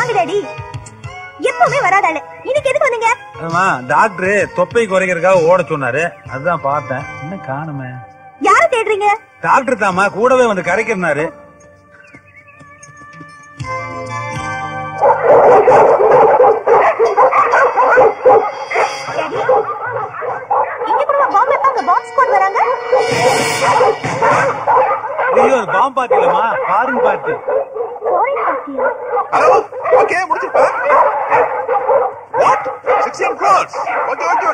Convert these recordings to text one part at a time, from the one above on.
வாங்க டாடி. எப்பவுமே வராதாளு. இன்னைக்கு எதுக்கு வந்தீங்க? டாக்டர் தொப்பை குறைக்கிறதுக்காக ஓட சொன்னாரு, அதுதான் பார்த்தேன். என்ன காணுமே? யார தேடுறீங்க? டாக்டர் தாமா, கூடவே வந்து கரைக்கிறாரு. இங்க கூட பாம்பு வைப்பாங்க, பாம்பு ஸ்குவாட் வராங்க. ஐயோ, பாம்பு பார்ட்டி இல்லம்மா, ஃபாரின் பார்ட்டி. ஃபாரின் பார்ட்டியா? ஹலோ, ஓகே முடிச்சிருப்பா. What 16 crores. Okay okay.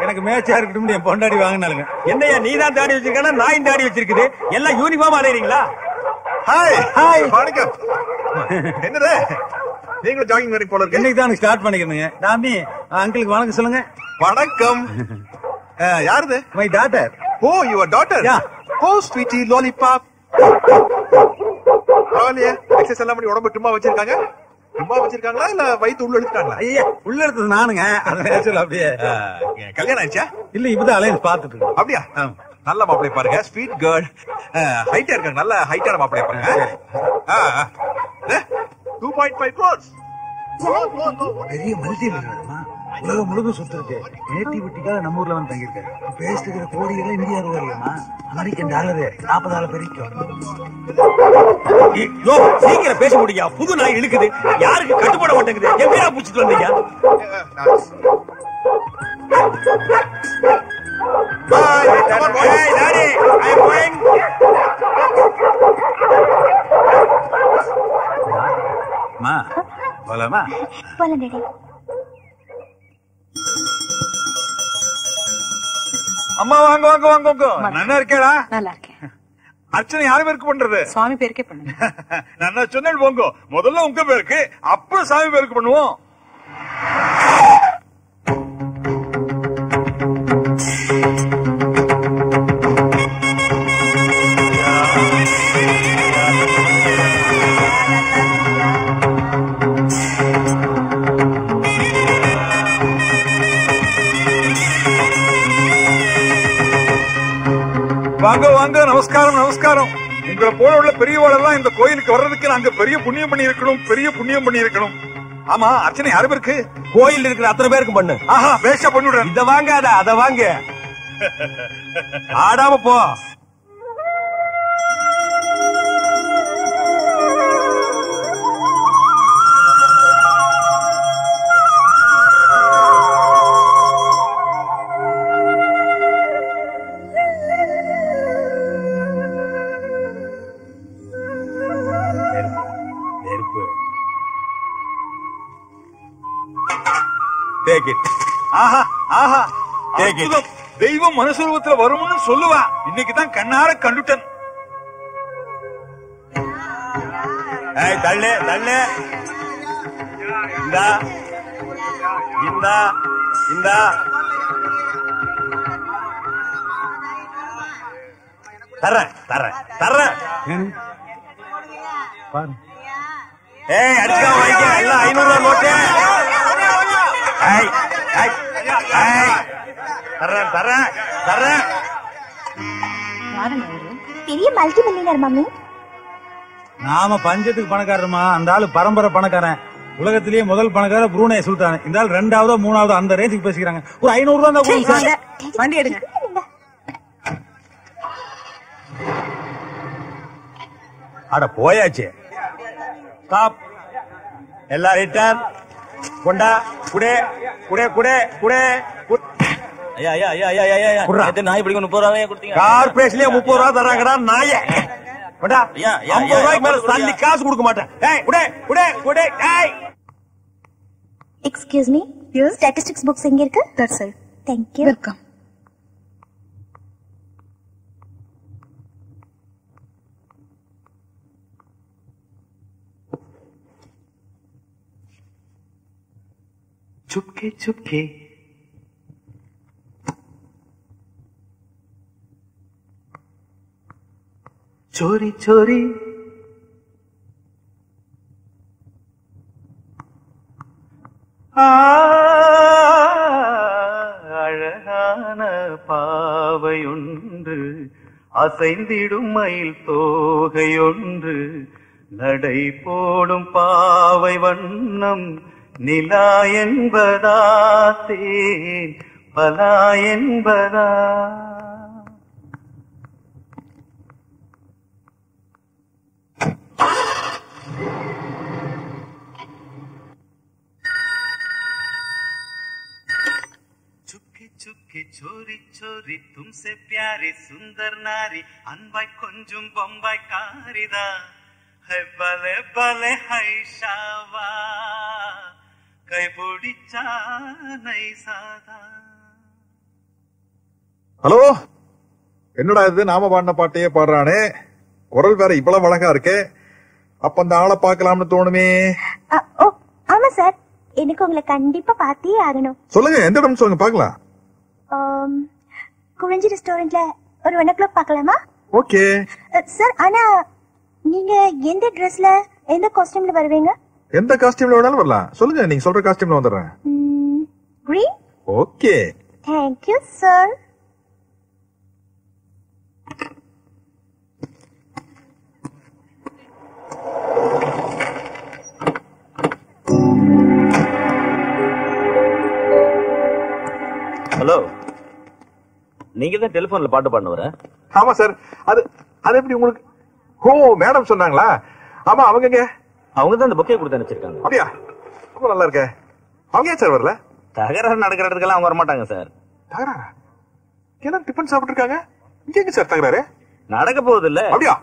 எனக்கு மேட்சா இருக்கட்டும் என் பொண்டாடி வாங்கினாலுங்க. என்னையா நீ தான் தாடி வச்சிருக்கா, நாயும் தாடி வச்சிருக்குது, எல்லாம் யூனிஃபார்ம் அடையறீங்களா? ஹாய் ஹாய் வணக்கம். என்னடா நீங்களும் ஜாகிங் பண்ணி போல இருக்கு. இன்னைக்கு தான் ஸ்டார்ட் பண்ணிக்கிறேங்க. டாமி அங்கிளுக்கு வணக்கம் சொல்லுங்க. வணக்கம். யாருது? My daughter. Oh your daughter. Oh sweetie lollipop. பரவாயில்லையே, எக்ஸசைஸ் எல்லாம் பண்ணி உடம்பு சும்மா வச்சிருக்காங்க. சும்மா வச்சிருக்காங்களா இல்ல வயிற்று உள்ள எடுத்துட்டாங்களா? ஐயா, உள்ள எடுத்தது நானுங்க. அப்படியே கல்யாணம் ஆயிடுச்சா? இல்ல இப்பதான் அலையன்ஸ் பாத்துட்டு இருக்கோம். அப்படியா? நல்ல மாப்பிளை பாருங்க, ஸ்வீட் கேர்ள், ஹைட்டா இருக்காங்க, நல்ல ஹைட்டான மாப்பிளை பாருங்க. 2.5 crores. பெரிய மல்டி மில்லியனர்மா, உலகம் முழுதும் சுத்திருக்கு. நேட்டிவிட்டிக்காக நம்ம ஊர்ல வந்து தங்கியிருக்காரு. பேசிட்டு கோடிகளே இந்தியா ரூபாய்மா, அமெரிக்கன் டாலரு 40,000 பெருக்கும். சீக்கிரம் பேச முடியா? புது நாய் இழுக்குது, யாருக்கு கட்டுப்பட மாட்டேங்குது. எப்படியா புடிச்சிட்டு வந்தீங்க? போலாமா? போலாம் டாடி. அம்மா வாங்க வாங்க வாங்க வாங்க. நல்லா இருக்கேடா? நல்லா இருக்கேன். அர்ச்சனை யாரு பேருக்கு பண்றது? சுவாமி பேருக்கே பண்ணுங்க. நான் சொன்னேன் போங்க, முதல்ல உங்க பேருக்கு அப்புறம் சாமி பேருக்கு பண்ணுவோம். வாங்க வாங்க, நமஸ்காரம் நமஸ்காரம். உங்களை போல உள்ள பெரியவாளெல்லாம் இந்த கோயிலுக்கு வர்றதுக்கு நாங்க பெரிய புண்ணியம் பண்ணி இருக்கணும், பெரிய புண்ணியம் பண்ணி இருக்கணும். ஆமா, அர்ச்சனை யாரு பேருக்கு? கோயில் இருக்கிற அத்தனை பேருக்கு பண்ணு. ஆஹா, வேஷா பண்ணிவிடுறேன். இத வாங்காத, அத வாங்க. ஆடாம போ. ஆஹா ஆஹா, தெய்வம் மனுஷரூபத்துல வரும்னு சொல்லுவா. இன்னைக்குதான் கண்ணார கண்டுட்டன். தள்ளு தள்ளு. இந்தா இந்தா இந்தா. தர்றேன் தர்றேன் தர்றேன். அடிக்கா வாங்கிக்க, எல்லாம் 500 ரூபாய் நோட்டு. தர்றேன் தர்றேன் தர்றேன். பெரிய மல்டி மில்லியனர் மம்மி. நாம பஞ்சத்துக்கு பணக்காரமா, அந்த ஆளு பரம்பரை பணக்காரன். உலகத்திலேயே முதல் பணக்கார புரூனே சுல்தான். இந்த ஆள் 2ஆவதோ 3ஆவதோ அந்த ரேஞ்சுக்கு பேசிக்கிறாங்க. ஒரு 500 ரூபாய் வண்டி எடுங்க. அட போயாச்சு. ஸ்டாப். எல்லாம் ரிட்டர்ன். கொண்டா குடே குடே குடே குடே. நாய் பிடிக்க 30 ரூபாய் கொடுத்தீங்க. கார்பரேஷன்லயே 30 ரூபாய் தராங்கடா நாய. 50 ரூபாய்க்கு மேல தள்ளி காசு கொடுக்க மாட்டேன். குடே குடே குடே. எக்ஸ்கியூஸ் மீ, ஸ்டாட்டிஸ்டிக்ஸ் புக்ஸ் எங்க இருக்கு? That's it. Thank you. Welcome. चुपके चुपके चोरी चोरी अழகே அழகான பாவையொன்று, அசைந்திடும் மயில் தோகையொன்று, நடை போடும் பாவை வண்ணம் நிலா என்பதா தேன் பலா என்பதா? चुपके चोरी चोरी तुमसे प्यारी सुंदर नारी अनबाई கொஞ்சம் बम्बाई कारिदा है बले बले है शावा कई बुड़ीचा नहीं सादा. ஹலோ, என்னடா இது நாம பாடின பாட்டையே பாடுறானே, குரல் வேற இவ்வளவு அழகா இருக்கே. அப்ப அந்த ஆளை பாக்கலாம்னு தோணுமே. ஆமா சார், எனக்கு உங்களை கண்டிப்பா பார்த்தே ஆகணும். சொல்லுங்க, எந்த இடம் சொல்லுங்க பாக்கலாம். குறிஞ்சி ரெஸ்டாரண்ட்ல ஒரு 1 o'clock பார்க்கலாமா? ஓகே சார், ஆனா நீங்க எந்த ட்ரெஸ்ல எந்த காஸ்டியூம்ல வருவீங்க? எந்த காஸ்டியூம்ல வேணாலும் வரலாம். சொல்லுங்க, நீங்க சொல்ற காஸ்டியூம்ல வந்துடுறேன். Green. Okay, thank you sir. Hello, நீங்க தான் டெலிபோன்ல பாட்டு பாடுனவர? ஆமா சார். அது அது எப்படி உங்களுக்கு? ஓ, மேடம் சொன்னாங்களா? ஆமா, அவங்க அவங்க தான் அந்த பொக்கே கொடுத்து அனுப்பிச்சிருக்காங்க. அப்படியா? ரொம்ப நல்லா இருக்கே. அவங்க ஏன் சார் வரல? தகராறு நடக்கிற இடத்துக்கெல்லாம் அவங்க வரமாட்டாங்க சார். தகராறா? என்ன டிஃபன் சாப்பிட்டு இருக்காங்க? இங்க எங்க சார் தகராறு நடக்க போகுது இல்ல? அப்படியா?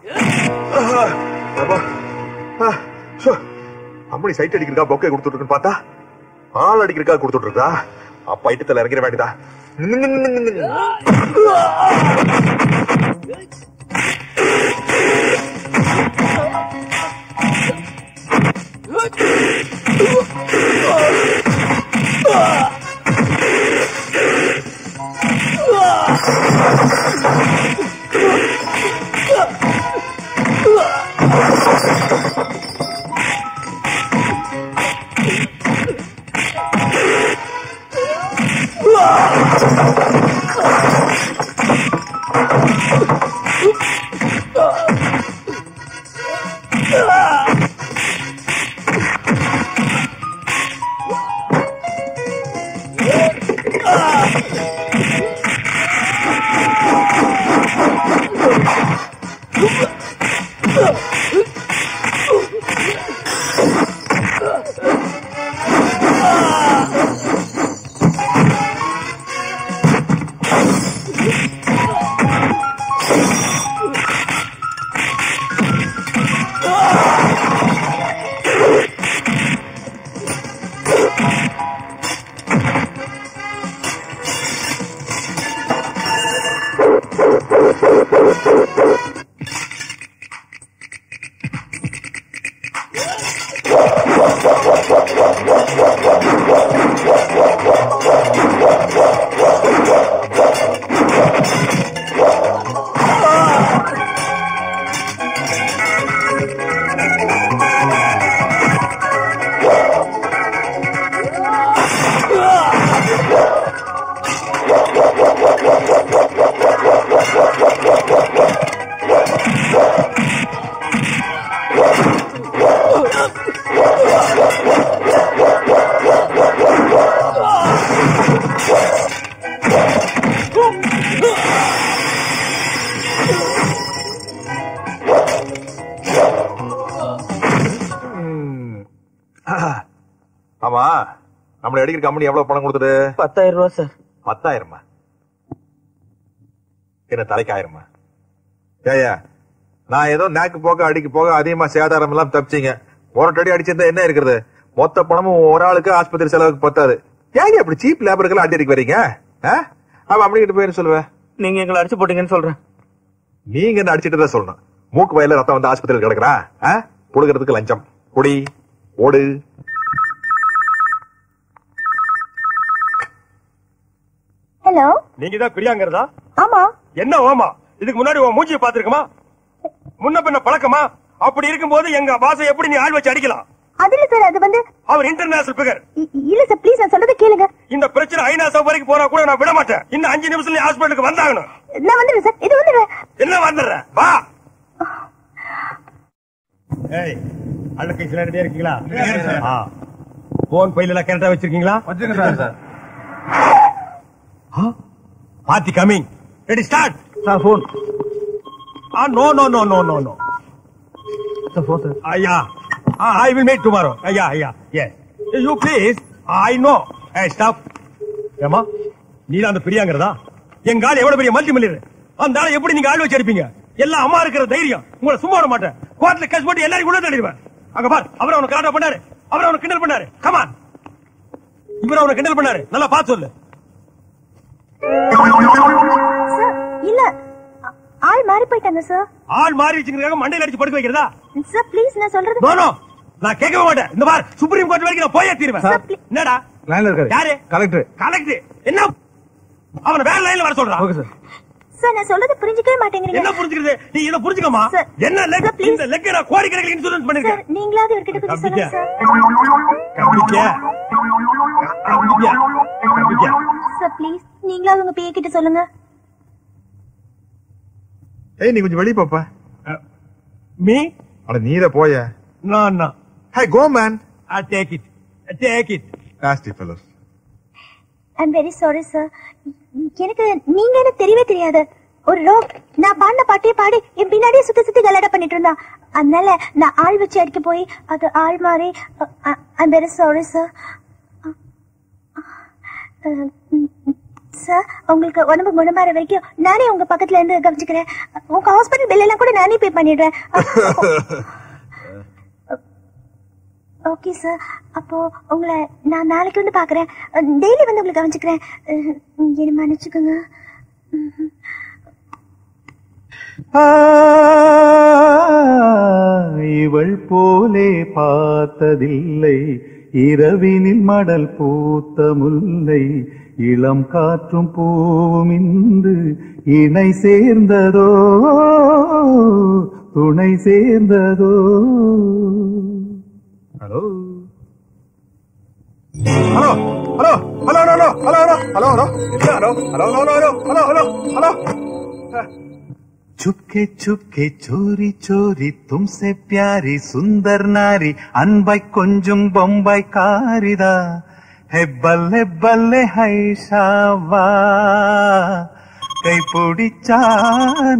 அம்மணி சைட் அடிக்கிறக்கா பொக்கே கொடுத்துட்டு இருக்குன்னு பார்த்தா ஆள் அடிக்கிறக்கா கொடுத்துட்டு இருக்கா. அப்ப ஐட்டத்துல இறங்கிட வேண்டியதா? ஆமா, நம்மள அடிக்கிற கம்பெனி எவ்வளவு பணம் கொடுத்தது? 10,000 ரூபாய் சார். 10,000? என்ன தலைக்கு 1000? ஏயா, நான் ஏதோ நாக்கு போக அடிக்கு போக அதிகமா சேதாரம் எல்லாம் தப்பிச்சிங்க. ஒரு அடி அடிச்சிருந்தா என்ன இருக்கிறது? மொத்த பணமும் ஒரு ஆளுக்கு ஆஸ்பத்திரி செலவுக்கு பத்தாது. ஏங்க அப்படி சீப் லேபருக்கு அடி அடிக்க வரீங்க? அவன் அப்படிங்கிட்டு போயிரு சொல்லுவேன். நீங்க எங்களை அடிச்சு போட்டீங்கன்னு சொல்றேன். நீங்க என்ன அடிச்சிட்டு தான் சொல்லணும். மூக்கு வயல ரத்தம் வந்து ஆஸ்பத்திரியில் கிடக்குறான். புடுகிறதுக்கு லஞ்சம் குடி ஓடு. ஹலோ, நீங்க தான் பிரியாங்கிறதா? ஆமா. என்ன ஓமா? இதுக்கு முன்னாடி உன் மூஞ்சியை பாத்துருக்குமா? முன்ன பின்ன பழக்கமா? அப்படி இருக்கும்போது எங்க பாசை எப்படி நீ ஆள் வச்சு அடிக்கலாம்? அதுல சார் அது வந்து அவர் இன்டர்நேஷனல் பிகர். இல்ல சார் ப்ளீஸ் நான் சொல்றத கேளுங்க. இந்த பிரச்சனை ஐநா சபை வரைக்கும் போனா கூட நான் விட மாட்டேன். இன்னும் 5 நிமிஷத்துல ஹாஸ்பிடலுக்கு வந்தாகணும். நான் வந்துடுறேன் சார். இது வந்துடுறேன். என்ன வந்துடுறேன்? வா. ஏய் அழுக்கை சில ரெடியா இருக்கீங்களா? போன் பையில எல்லாம் கரெக்டா வச்சிருக்கீங்களா? வச்சிருக்கேன் sir. Party coming. Ready start. Sir phone. No no no no no no. Sir phone sir. ஐயா I will meet tomorrow. Yeah. Yes. You please. I know. Hey, stop. ஏமா நீதான் அந்த பிரியாங்கிறதா? எங்க ஆள் எவ்வளவு பெரிய மல்டி மில்லியனர். அந்த ஆளை எப்படி நீங்க ஆள் வச்சு அடிப்பீங்க? எல்லாம் அம்மா இருக்கிற தைரியம். உங்களை சும்மா விட மாட்டேன். கோர்ட்ல கேஸ் போட்டு எல்லாரும் உள்ள தள்ளிடுவேன். அங்க பார், அவர் அவனை கலாட்டா பண்ணாரு. அவர் அவனை கிண்டல் பண்ணாரு. Come on. இவர் அவனை கிண்டல் பண்ணாரு. நல்லா பார்த்து சொல்லு. சார் இல்ல ஆள் மாறி போயிட்டாங்க சார். ஆள் மாறி வச்சுக்கிறதுக்காக மண்டையில அடிச்சு படுக்க வைக்கிறதா? சார் ப்ளீஸ் நான் சொல்றது. நோ நான் கேட்கவே மாட்டேன். இந்த பார் சுப்ரீம் கோர்ட் வரைக்கும் நான் போயே தீருவேன். என்னடா லைன்ல இருக்காரு. யாரு? கலெக்டர். என்ன அவனை வேற லைன்ல வர சொல்றான். Okay sir. சார் நான் சொல்றது புரிஞ்சிக்கவே மாட்டேங்கிறீங்க. என்ன புரிஞ்சுக்கிறது? நீ என்ன புரிஞ்சுக்கமா? என்ன லெக் இந்த லெக் நான் கோடிக்கணக்கில் இன்சூரன்ஸ் பண்ணிருக்கேன். சார் நீங்களாவது இவர்கிட்ட கொஞ்சம் சொல்லுங்க சார். சார் ப்ளீஸ் நீங்களாவது உங்க பிஏ கிட்ட சொல்லுங்க. ஏய் நீ கொஞ்சம் வெளிய போப்பா. மீ அட நீத போய. No Hey go man. I take it. Nasty fellows. I'm very sorry sir. எனக்கு நீங்க என்ன தெரியவே தெரியாது. ஒரு ரோக் நான் பாடின பாட்டே பாடி என் பின்னாடியே சுத்தி கலாட்டா பண்ணிட்டு இருந்தா. அதனால நான் ஆள் வச்சு அடிக்க போய் அது ஆள் மாறி. I'm very sorry sir. Sir உங்களுக்கு உடம்பு குணமாற வரைக்கும் நானே உங்க பக்கத்துல இருந்து கவனிச்சுக்கிறேன். உங்க ஹாஸ்பிட்டல் பில் எல்லாம் கூட நானே பே பண்ணிடுறேன். Okay sir. அப்போ உங்களை நான் நாளைக்கு வந்து பாக்குறேன். டெய்லி வந்து உங்களை கவனிச்சுக்கிறேன். என்ன மன்னிச்சுக்கோங்க. இவள் போலே பார்த்ததில்லை இரவினில் மடல் பூத்த முல்லை இளம் காற்றும் பூவும் இன்று இணை சேர்ந்ததோ துணை சேர்ந்ததோ. Hello hello hello hello hello hello hello hello hello hello hello hello. चुपके चुपके चोरी चोरी तुमसे प्यारी सुंदर नारी अनबाई कुंजुम बम्बाई कारिदा है बल्ले बल्ले है शावा कई पुड़िचा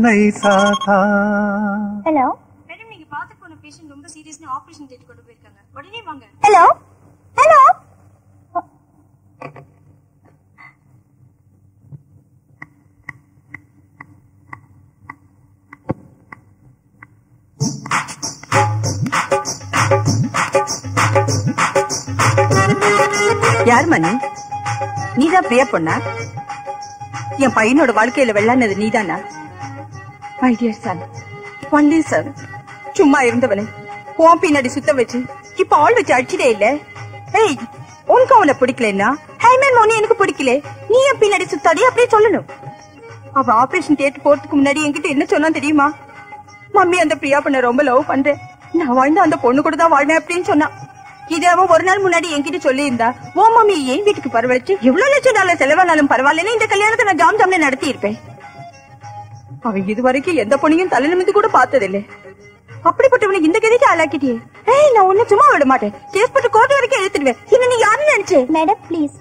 नहीं साथा. ஹலோ மேடம் நீங்க பாத்து போன பேஷண்ட் ரொம்ப சீரியஸ்னு ஆபரேஷன் தியேட்டர் கொண்டு போயிருக்காங்க. உடனே வாங்க. Hello hello. யார் மணி? நீதான் பிரியா பொண்ணா? என் பையனோட வாழ்க்கையில வெள்ளானது நீதானா? My dear son, only Sun. சும்மா இருந்தவனை உன் பின்னாடி சுத்த வச்சு இப்ப ஆள் வச்சு அடிச்சிட்டே இல்ல. ஏய் உனக்கு அவனை பிடிக்கலன்னா ஹைமன் மோனி எனக்கு பிடிக்கல, நீ என் பின்னாடி சுத்தாடி அப்படியே சொல்லணும். அவ ஆபரேஷன் தியேட்டர் போறதுக்கு முன்னாடி என்கிட்ட என்ன சொன்னா தெரியுமா? மம்மி அந்த பிரியா பொண்ண ரொம்ப லவ் பண்றேன், நான் வாழ்ந்த அந்த பொண்ணு கூட தான் வாழ்வேன் அப்படின்னு சொன்னா. இது அவன் ஒரு நாள் முன்னாடி என்கிட்ட சொல்லி இருந்தா ஓ மம்மி ஏன் வீட்டுக்கு பரவழைச்சு எவ்வளவு லட்சம் டாலர் செலவானாலும் பரவாயில்லன்னு இந்த கல்யாணத்தை நான் ஜாம் ஜாம்ல நடத்தி இருப்பேன். அவன் இதுவரைக்கும் எந்த பொண்ணையும் தலை நிமிந்து கூட பார்த்ததில்லை. அப்படிப்பட்டவனுக்கு இந்த கதைக்கு ஆளாக்கிட்டியே. ஏய் நான் ஒன்னும் சும்மா விட மாட்டேன், கேஸ் போட்டு கோர்ட் வரைக்கும் எழுத்துடுவேன். என்ன நீ யாருன்னு நினைச்சே? மேடம் ப்ளீஸ்,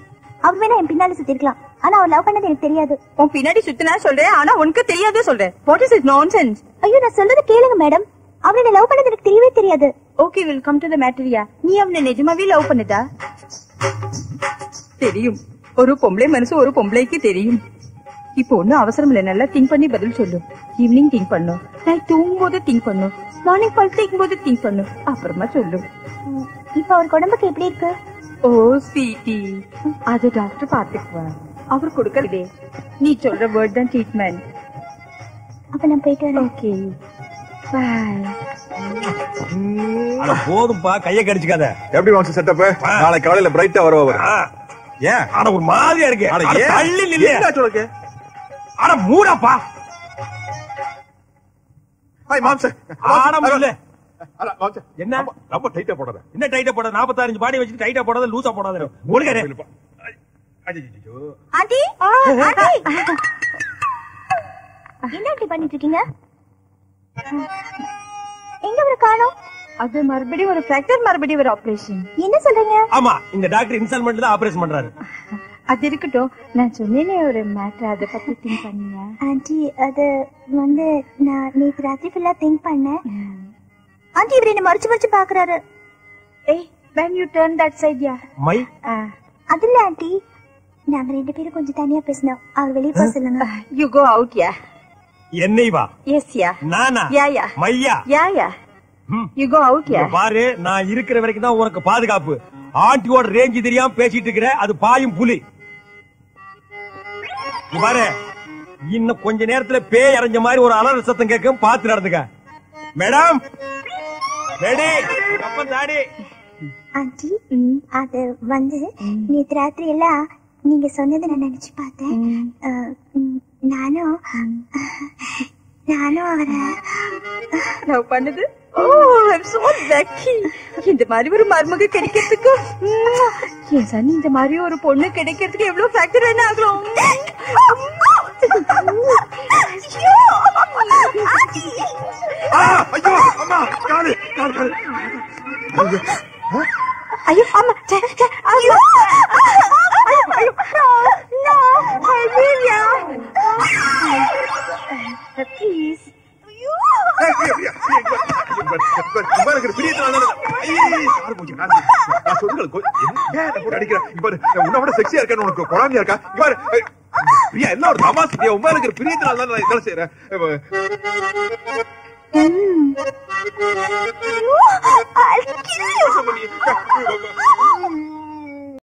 அவர் வேணா என் பின்னால சுத்தி இருக்கலாம், ஆனா அவர் லவ் பண்ணது எனக்கு தெரியாது. உன் பின்னாடி சுத்தினா சொல்றேன், ஆனா உனக்கு தெரியாதே சொல்றேன். What is it nonsense? ஐயோ நான் சொல்றது கேளுங்க மேடம், அவர் என்ன லவ் பண்ணது எனக்கு தெரியவே தெரியாது. Okay will come to the மேட்டரியா. நீ அவனை நிஜமாவே லவ் பண்ணதா? தெரியும், ஒரு பொம்பளை மனசு ஒரு பொம்பளைக்கு தெரியும். இப்போ ஒன்னும் அவசரம் இல்ல, நல்லா திங்க் பண்ணி பதில் சொல்லு. ஈவினிங் திங்க் பண்ணும், நைட் தூங்கும் போது திங்க் பண்ணும், மார்னிங் பல் தேய்க்கும் போது திங்க் பண்ணும், அப்புறமா சொல்லு. இப்ப அவர் உடம்புக்கு எப்படி இருக்கு? ஓ ஸ்வீட்டி, அது டாக்டர் பாத்துக்குவார், அவர் கொடுக்கறதே நீ சொல்ற வேர்ட் தான் ட்ரீட்மெண்ட். அப்ப நான் போயிட்டு வரேன். Okay bye. போதும்பா, கைய கடிச்சுக்காத. எப்படி வாங்க செட்டப்? நாளைக்கு காலையில பிரைட்டா வருவாரு. ஏன் ஆனா ஒரு மாதிரியா இருக்கு. தள்ளி நில்லு. ஆனா மூடப்பா. Hi mom sir. ஆனா இல்ல என்ன ரொம்ப டைட்டா போடாத. என்ன டைட்டா போடாத? 45 பாடி வச்சுட்டு டைட்டா போடாத, லூசா போடாத. ஒழுங்கா ஆண்டி என்ன இப்படி பண்ணிட்டு இருக்கீங்க? எங்க ஒரு காணோம்? அது மறுபடியும் ஒரு ஃபிராக்சர், மறுபடியும் ஒரு ஆபரேஷன். என்ன சொல்றீங்க? ஆமா, இந்த டாக்டர் இன்ஸ்டால்மெண்ட்ல தான் ஆபரேஷன் பண்றாரு. அது இருக்கட்டும், நான் சொன்னேனே ஒரு மேட்டர், அதை பத்தி திங்க் பண்ணீங்க? ஆண்டி அது வந்து நான் நேற்று ராத்திரி ஃபுல்லா திங்க் பண்ணேன். ஆண்டி இவர் என்ன மறைச்சு மறைச்சு பாக்குறாரு. ஏய், when you turn that side, yeah. My அதுல ஆண்டி நாங்க 2 பேரும் கொஞ்சம் தனியா பேசணும். அவர் வெளியே போக சொல்லுங்க. You go out, yeah. என்னை வா. Yes, yeah. நானா? Yeah, yeah. மையா? Yeah, yeah. You go out, yeah. பாரு, நான் இருக்கிற வரைக்கும் தான் உனக்கு பாதுகாப்பு. ஆண்டியோட ரேஞ்ச் தெரியாம பேசிட்டு இருக்கிற, அது பாயும் புலி. பாரு, இன்னும் கொஞ்ச நேரத்துல பேய் அரைஞ்ச மாதிரி ஒரு அலற சத்தம் கேட்கும், பார்த்து நடந்துக்க. மேடம், ரெடி, கப்பன் தாடி. ஆண்டி அது வந்து நேற்று ராத்திரி எல்லாம் நீங்க சொன்னதை நான் நினைச்சு பார்த்தேன். நானும் அவரை லவ் பண்ணது. I'm so lucky. இந்த மாதிரி ஒரு மருமக கிடைக்கிறதுக்கு என் சனி, இந்த மாதிரி ஒரு பொண்ணு கிடைக்கிறதுக்கு எவ்வளவு ஃபேக்டர் என்ன ஆகலாம். ஐயோ அம்மா, ஐயோ ப்ளீஸ். உன்னோட செக்ஸியா இருக்கா, உனக்கு குழந்தையா இருக்கா? பிரியா எல்லாம் ஒரு தமாசு. உண்மையில இருக்கிற பிரியத்தினால தான் நான் இதெல்லாம் செய்யறேன்.